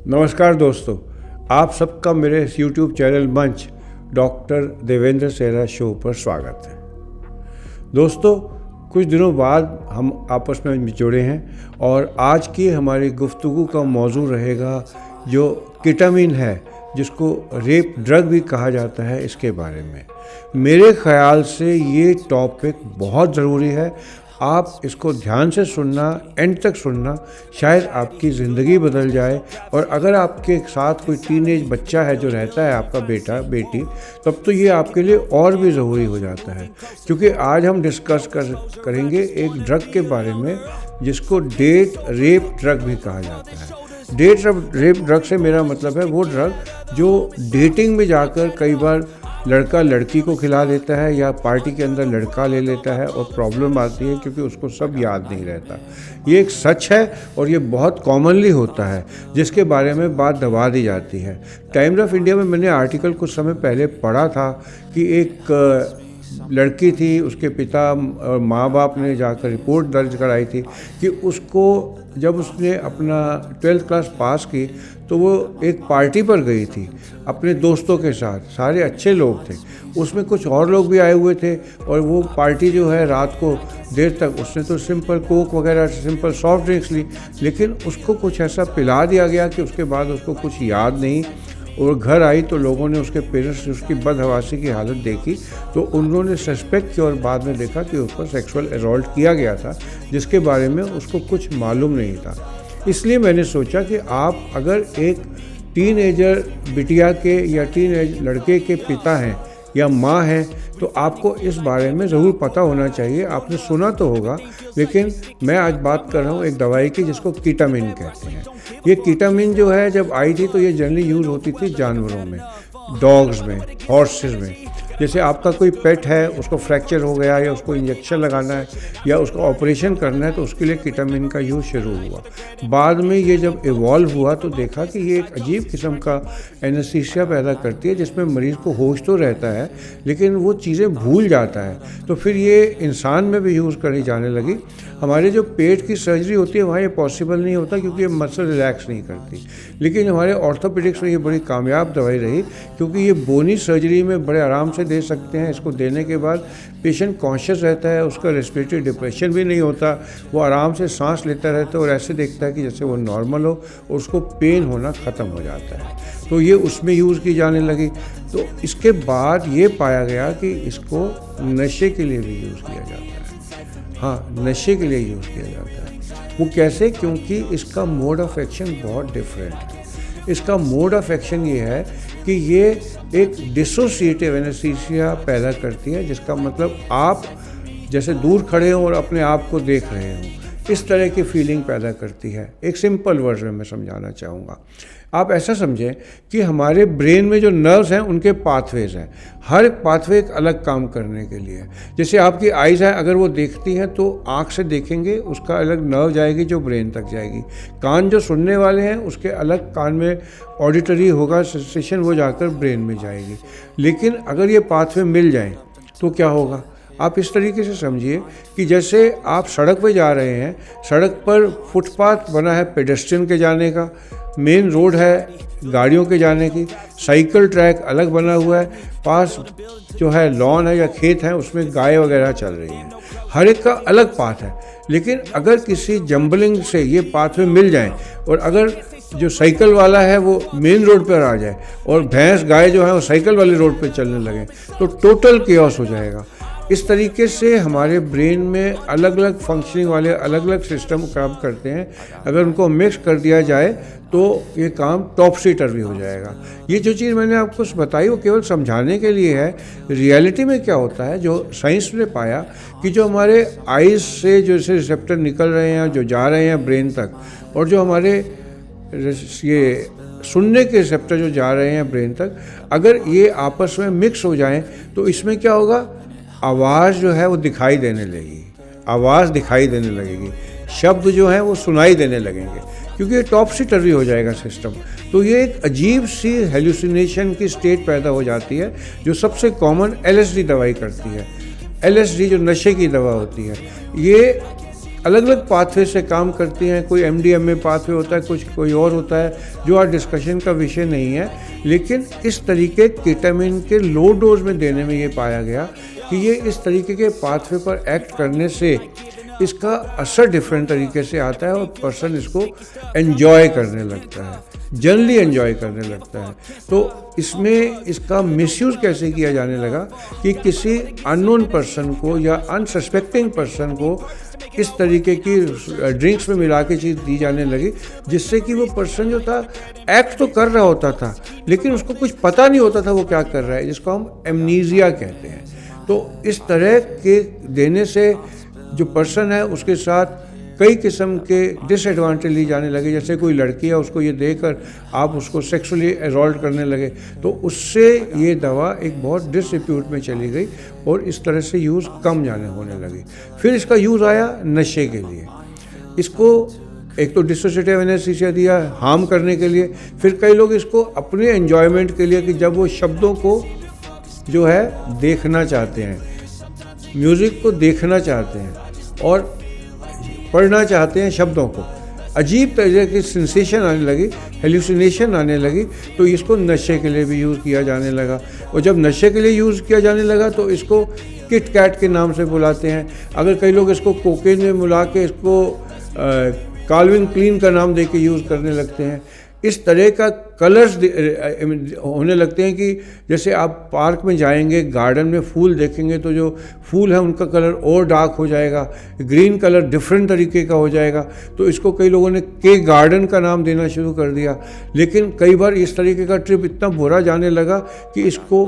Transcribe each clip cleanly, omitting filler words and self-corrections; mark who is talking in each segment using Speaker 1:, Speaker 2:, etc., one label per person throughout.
Speaker 1: नमस्कार दोस्तों, आप सबका मेरे YouTube चैनल मंच डॉक्टर देवेंद्र सेहरा शो पर स्वागत है। दोस्तों, कुछ दिनों बाद हम आपस में जुड़े हैं और आज की हमारी गुफ्तगू का मौजू रहेगा जो केटामीन है, जिसको रेप ड्रग भी कहा जाता है। इसके बारे में मेरे ख़याल से ये टॉपिक बहुत ज़रूरी है। आप इसको ध्यान से सुनना, एंड तक सुनना, शायद आपकी ज़िंदगी बदल जाए। और अगर आपके साथ कोई टीनेज बच्चा है जो रहता है, आपका बेटा बेटी, तब तो ये आपके लिए और भी ज़रूरी हो जाता है। क्योंकि आज हम डिस्कस करेंगे एक ड्रग के बारे में जिसको डेट रेप ड्रग भी कहा जाता है। डेट रेप ड्रग से मेरा मतलब है वो ड्रग जो डेटिंग में जाकर कई बार लड़का लड़की को खिला देता है या पार्टी के अंदर लड़का ले लेता है और प्रॉब्लम आती है क्योंकि उसको सब याद नहीं रहता। ये एक सच है और ये बहुत कॉमनली होता है, जिसके बारे में बात दबा दी जाती है। टाइम्स ऑफ इंडिया में मैंने आर्टिकल कुछ समय पहले पढ़ा था कि एक लड़की थी, उसके पिता और माँ बाप ने जाकर रिपोर्ट दर्ज कराई थी कि उसको जब उसने अपना 12th क्लास पास की तो वो एक पार्टी पर गई थी अपने दोस्तों के साथ। सारे अच्छे लोग थे, उसमें कुछ और लोग भी आए हुए थे। और वो पार्टी जो है रात को देर तक उसने तो सिंपल कोक वगैरह, सिंपल सॉफ्ट ड्रिंक्स ली, लेकिन उसको कुछ ऐसा पिला दिया गया कि उसके बाद उसको कुछ याद नहीं। और घर आई तो लोगों ने, उसके पेरेंट्स ने उसकी बदहवासी की हालत देखी तो उन्होंने सस्पेक्ट किया और बाद में देखा कि उस पर सेक्सुअल असॉल्ट किया गया था, जिसके बारे में उसको कुछ मालूम नहीं था। इसलिए मैंने सोचा कि आप अगर एक टीनएजर बिटिया के या टीनएज लड़के के पिता हैं या माँ हैं तो आपको इस बारे में ज़रूर पता होना चाहिए। आपने सुना तो होगा, लेकिन मैं आज बात कर रहा हूँ एक दवाई की जिसको केटामीन कहते हैं। ये केटामीन जो है जब आई थी तो ये जनरली यूज़ होती थी जानवरों में, डॉग्स में, हॉर्सेस में। जैसे आपका कोई पेट है, उसको फ्रैक्चर हो गया या उसको इंजेक्शन लगाना है या उसको ऑपरेशन करना है तो उसके लिए केटामीन का यूज़ शुरू हुआ। बाद में ये जब इवॉल्व हुआ तो देखा कि ये एक अजीब किस्म का एनेस्थीसिया पैदा करती है जिसमें मरीज़ को होश तो रहता है लेकिन वो चीज़ें भूल जाता है। तो फिर ये इंसान में भी यूज़ करी जाने लगी। हमारे जो पेट की सर्जरी होती है वहाँ ये पॉसिबल नहीं होता क्योंकि ये मसल रिलैक्स नहीं करती, लेकिन हमारे ऑर्थोपेडिक्स में ये बड़ी कामयाब दवाई रही क्योंकि ये बोनी सर्जरी में बड़े आराम से दे सकते हैं। इसको देने के बाद पेशेंट कॉन्शियस रहता है, उसका रेस्पिरेटरी डिप्रेशन भी नहीं होता, वो आराम से सांस लेता रहता है और ऐसे देखता है कि जैसे वो नॉर्मल हो और उसको पेन होना ख़त्म हो जाता है। तो ये उसमें यूज़ की जाने लगी। तो इसके बाद ये पाया गया कि इसको नशे के लिए भी यूज़ किया जाता है। हाँ, नशे के लिए यूज़ किया जाता है। वो कैसे? क्योंकि इसका मोड ऑफ एक्शन बहुत डिफरेंट है। इसका मोड ऑफ एक्शन ये है कि ये एक डिसोसिएटिव एनेस्थीसिया पैदा करती है, जिसका मतलब आप जैसे दूर खड़े हों और अपने आप को देख रहे हों, इस तरह की फीलिंग पैदा करती है। एक सिंपल वर्ड में मैं समझाना चाहूँगा। आप ऐसा समझें कि हमारे ब्रेन में जो नर्व्स हैं उनके पाथवेज हैं। हर पाथवे एक अलग काम करने के लिए। जैसे आपकी आइज़ है, अगर वो देखती हैं तो आँख से देखेंगे, उसका अलग नर्व जाएगी जो ब्रेन तक जाएगी। कान जो सुनने वाले हैं उसके अलग कान में ऑडिटरी होगा सेंसेशन, वो जाकर ब्रेन में जाएगी। लेकिन अगर ये पाथवे मिल जाएं तो क्या होगा? आप इस तरीके से समझिए कि जैसे आप सड़क पे जा रहे हैं, सड़क पर फुटपाथ बना है पेडेस्ट्रियन के जाने का, मेन रोड है गाड़ियों के जाने की, साइकिल ट्रैक अलग बना हुआ है, पास जो है लॉन है या खेत है उसमें गाय वगैरह चल रही हैं। हर एक का अलग पाथ है। लेकिन अगर किसी जंबलिंग से ये पाथवे मिल जाएं और अगर जो साइकिल वाला है वो मेन रोड पर आ जाए और भैंस गाय जो है वो साइकिल वाले रोड पर चलने लगे तो टोटल केओस हो जाएगा। इस तरीके से हमारे ब्रेन में अलग अलग फंक्शनिंग वाले अलग अलग सिस्टम काम करते हैं। अगर उनको मिक्स कर दिया जाए तो ये काम टॉपसी टर्वी हो जाएगा। ये जो चीज़ मैंने आपको बताई वो केवल समझाने के लिए है। रियलिटी में क्या होता है, जो साइंस ने पाया कि जो हमारे आइज़ से जो रिसेप्टर निकल रहे हैं, जो जा रहे हैं ब्रेन तक, और जो हमारे ये सुनने के रिसेप्टर जो जा रहे हैं ब्रेन तक, अगर ये आपस में मिक्स हो जाएं तो इसमें क्या होगा? आवाज़ जो है वो दिखाई देने लगेगी, आवाज़ दिखाई देने लगेगी, शब्द जो हैं वो सुनाई देने लगेंगे, क्योंकि ये टॉपसी टर्वी हो जाएगा सिस्टम। तो ये एक अजीब सी हेलुसिनेशन की स्टेट पैदा हो जाती है जो सबसे कॉमन LSD दवाई करती है। LSD जो नशे की दवा होती है, ये अलग अलग पाथवे से काम करती हैं। कोई MDMA पाथवे होता है, कुछ कोई और होता है, जो आज डिस्कशन का विषय नहीं है। लेकिन इस तरीके केटामिन के लो डोज में देने में ये पाया गया कि ये इस तरीके के पाथवे पर एक्ट करने से इसका असर डिफरेंट तरीके से आता है और पर्सन इसको एंजॉय करने लगता है, जनरली एंजॉय करने लगता है। तो इसमें इसका मिसयूज़ कैसे किया जाने लगा कि किसी अननोन पर्सन को या अनसस्पेक्टिंग पर्सन को इस तरीके की ड्रिंक्स में मिला के चीज़ दी जाने लगी, जिससे कि वो पर्सन जो था एक्ट तो कर रहा होता था लेकिन उसको कुछ पता नहीं होता था वो क्या कर रहा है, जिसको हम एमनीजिया कहते हैं। तो इस तरह के देने से जो पर्सन है उसके साथ कई किस्म के डिसएडवांटेज ली जाने लगे। जैसे कोई लड़की है, उसको ये देकर आप उसको सेक्सुअली असॉल्ट करने लगे, तो उससे ये दवा एक बहुत डिसरिप्यूट में चली गई और इस तरह से यूज़ कम जाने होने लगी। फिर इसका यूज़ आया नशे के लिए। इसको एक तो डिसोसिएटिव एनेस्थीसिया दिया हार्म करने के लिए, फिर कई लोग इसको अपने एन्जॉयमेंट के लिए कि जब वो शब्दों को जो है देखना चाहते हैं, म्यूज़िक को देखना चाहते हैं और पढ़ना चाहते हैं शब्दों को, अजीब तरह की सेंसेशन आने लगी, हेलुसिनेशन आने लगी, तो इसको नशे के लिए भी यूज़ किया जाने लगा। और जब नशे के लिए यूज़ किया जाने लगा तो इसको किट कैट के नाम से बुलाते हैं। अगर कई लोग इसको कोकेन में मिला के इसको काल्विन क्लीन का नाम दे के यूज़ करने लगते हैं। इस तरह का कलर्स होने लगते हैं कि जैसे आप पार्क में जाएंगे, गार्डन में फूल देखेंगे तो जो फूल है उनका कलर और डार्क हो जाएगा, ग्रीन कलर डिफरेंट तरीके का हो जाएगा। तो इसको कई लोगों ने के गार्डन का नाम देना शुरू कर दिया। लेकिन कई बार इस तरीके का ट्रिप इतना बुरा जाने लगा कि इसको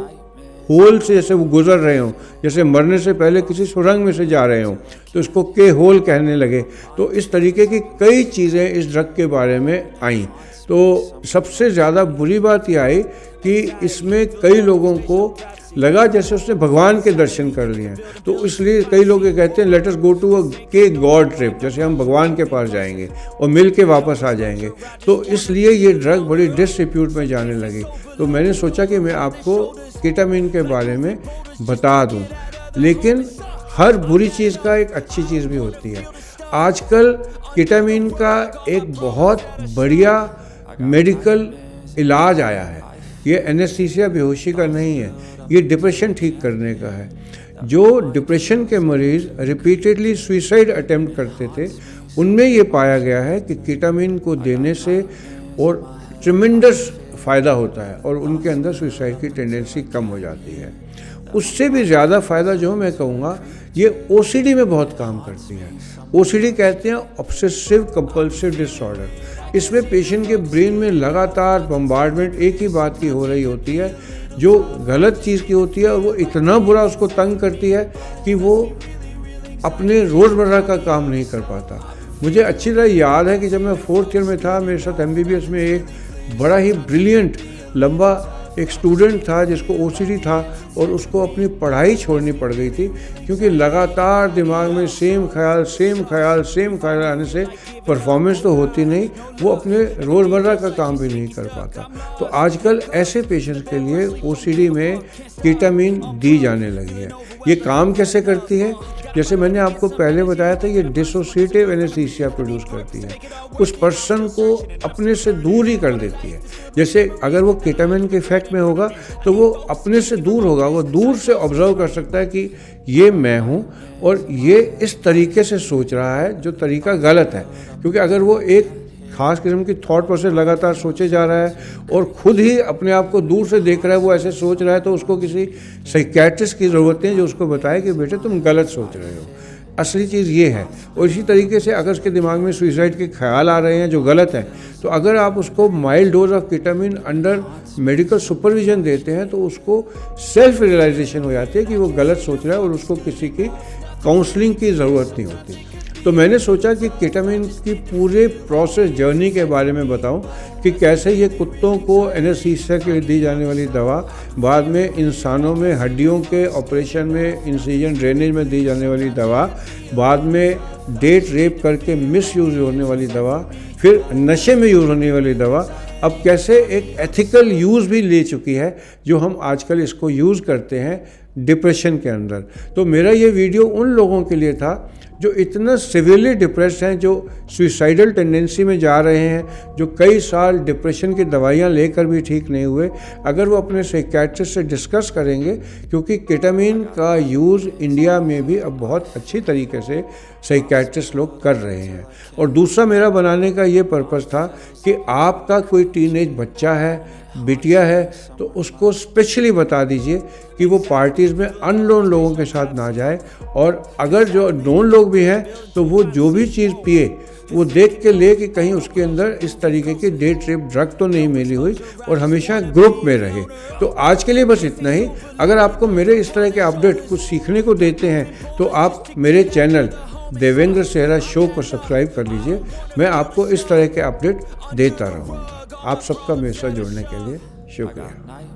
Speaker 1: होल से जैसे वो गुजर रहे हों, जैसे मरने से पहले किसी सुरंग में से जा रहे हों, तो इसको के होल कहने लगे। तो इस तरीके की कई चीज़ें इस ड्रग के बारे में आईं। तो सबसे ज़्यादा बुरी बात यह आई कि इसमें कई लोगों को लगा जैसे उसने भगवान के दर्शन कर लिए हैं। तो इसलिए कई लोग ये कहते हैं let us go to a के गॉड ट्रिप, जैसे हम भगवान के पास जाएंगे और मिल के वापस आ जाएंगे। तो इसलिए ये ड्रग बड़ी डिसरिप्यूट में जाने लगी। तो मैंने सोचा कि मैं आपको केटामिन के बारे में बता दूं। लेकिन हर बुरी चीज़ का एक अच्छी चीज़ भी होती है। आजकल केटामिन का एक बहुत बढ़िया मेडिकल इलाज आया है। ये एनेस्थीसिया बेहोशी का नहीं है, ये डिप्रेशन ठीक करने का है। जो डिप्रेशन के मरीज़ रिपीटेडली सुइसाइड अटेम्प्ट करते थे, उनमें ये पाया गया है कि केटामिन को देने से और ट्रिमेंडस फ़ायदा होता है और उनके अंदर सुइसाइड की टेंडेंसी कम हो जाती है। उससे भी ज़्यादा फ़ायदा जो मैं कहूँगा, ये OCD में बहुत काम करती है। OCD कहते हैं ऑब्सेसिव कंपल्सिव डिसऑर्डर। इसमें पेशेंट के ब्रेन में लगातार बम्बार्डमेंट एक ही बात की हो रही होती है, जो गलत चीज़ की होती है, और वो इतना बुरा उसको तंग करती है कि वो अपने रोज़मर्रा का काम नहीं कर पाता। मुझे अच्छी तरह याद है कि जब मैं 4th ईयर में था, मेरे साथ MBBS में एक बड़ा ही ब्रिलियंट लंबा एक स्टूडेंट था जिसको OCD था और उसको अपनी पढ़ाई छोड़नी पड़ गई थी, क्योंकि लगातार दिमाग में सेम ख्याल आने से परफॉर्मेंस तो होती नहीं, वो अपने रोज़मर्रा का काम भी नहीं कर पाता। तो आजकल ऐसे पेशेंट्स के लिए OCD में केटामिन दी जाने लगी है। ये काम कैसे करती है? जैसे मैंने आपको पहले बताया था, ये डिसोसिएटिव एनेस्थीसिया प्रोड्यूस करती है, उस पर्सन को अपने से दूर ही कर देती है। जैसे अगर वो केटामिन के इफेक्ट में होगा तो वो अपने से दूर होगा, वो दूर से ऑब्जर्व कर सकता है कि ये मैं हूँ और ये इस तरीके से सोच रहा है, जो तरीका गलत है। क्योंकि अगर वो एक खास किस्म की थॉट प्रोसेस लगातार सोचे जा रहा है और खुद ही अपने आप को दूर से देख रहा है, वो ऐसे सोच रहा है, तो उसको किसी साइकियाट्रिस्ट की ज़रूरत है जो उसको बताए कि बेटे तुम गलत सोच रहे हो, असली चीज़ ये है। और इसी तरीके से अगर उसके दिमाग में सुइसाइड के ख्याल आ रहे हैं जो गलत हैं, तो अगर आप उसको mild dose of ketamine under medical supervision देते हैं तो उसको सेल्फ रियलाइजेशन हो जाती है कि वो गलत सोच रहा है और उसको किसी की काउंसलिंग की ज़रूरत नहीं होती। तो मैंने सोचा कि केटामिन की पूरे प्रोसेस जर्नी के बारे में बताऊं कि कैसे ये कुत्तों को एनेस्थीसिया के लिए दी जाने वाली दवा, बाद में इंसानों में हड्डियों के ऑपरेशन में इंसिजन ड्रेनेज में दी जाने वाली दवा, बाद में डेट रेप करके मिस यूज़ होने वाली दवा, फिर नशे में यूज़ होने वाली दवा, अब कैसे एक एथिकल यूज़ भी ले चुकी है, जो हम आजकल इसको यूज़ करते हैं डिप्रेशन के अंदर। तो मेरा ये वीडियो उन लोगों के लिए था जो इतना सिवियरली डिप्रेस्ड हैं, जो सुइसाइडल टेंडेंसी में जा रहे हैं, जो कई साल डिप्रेशन की दवाइयाँ लेकर भी ठीक नहीं हुए, अगर वो अपने साइकियाट्रिस्ट से डिस्कस करेंगे, क्योंकि केटामीन का यूज़ इंडिया में भी अब बहुत अच्छी तरीके से साइकियाट्रिस्ट लोग कर रहे हैं। और दूसरा मेरा बनाने का ये पर्पज़ था कि आपका कोई टीनेज बच्चा है, बिटिया है, तो उसको स्पेशली बता दीजिए कि वो पार्टीज़ में अननोन लोगों के साथ ना जाए, और अगर जो नोन लोग भी हैं तो वो जो भी चीज़ पिए वो देख के ले कि कहीं उसके अंदर इस तरीके की डे ट्रिप ड्रग तो नहीं मिली हुई, और हमेशा ग्रुप में रहे। तो आज के लिए बस इतना ही। अगर आपको मेरे इस तरह के अपडेट कुछ सीखने को देते हैं तो आप मेरे चैनल देवेंद्र सेहरा शो को सब्सक्राइब कर लीजिए। मैं आपको इस तरह के अपडेट देता रहूँगा। आप सबका मेरे साथ जुड़ने के लिए शुक्रिया।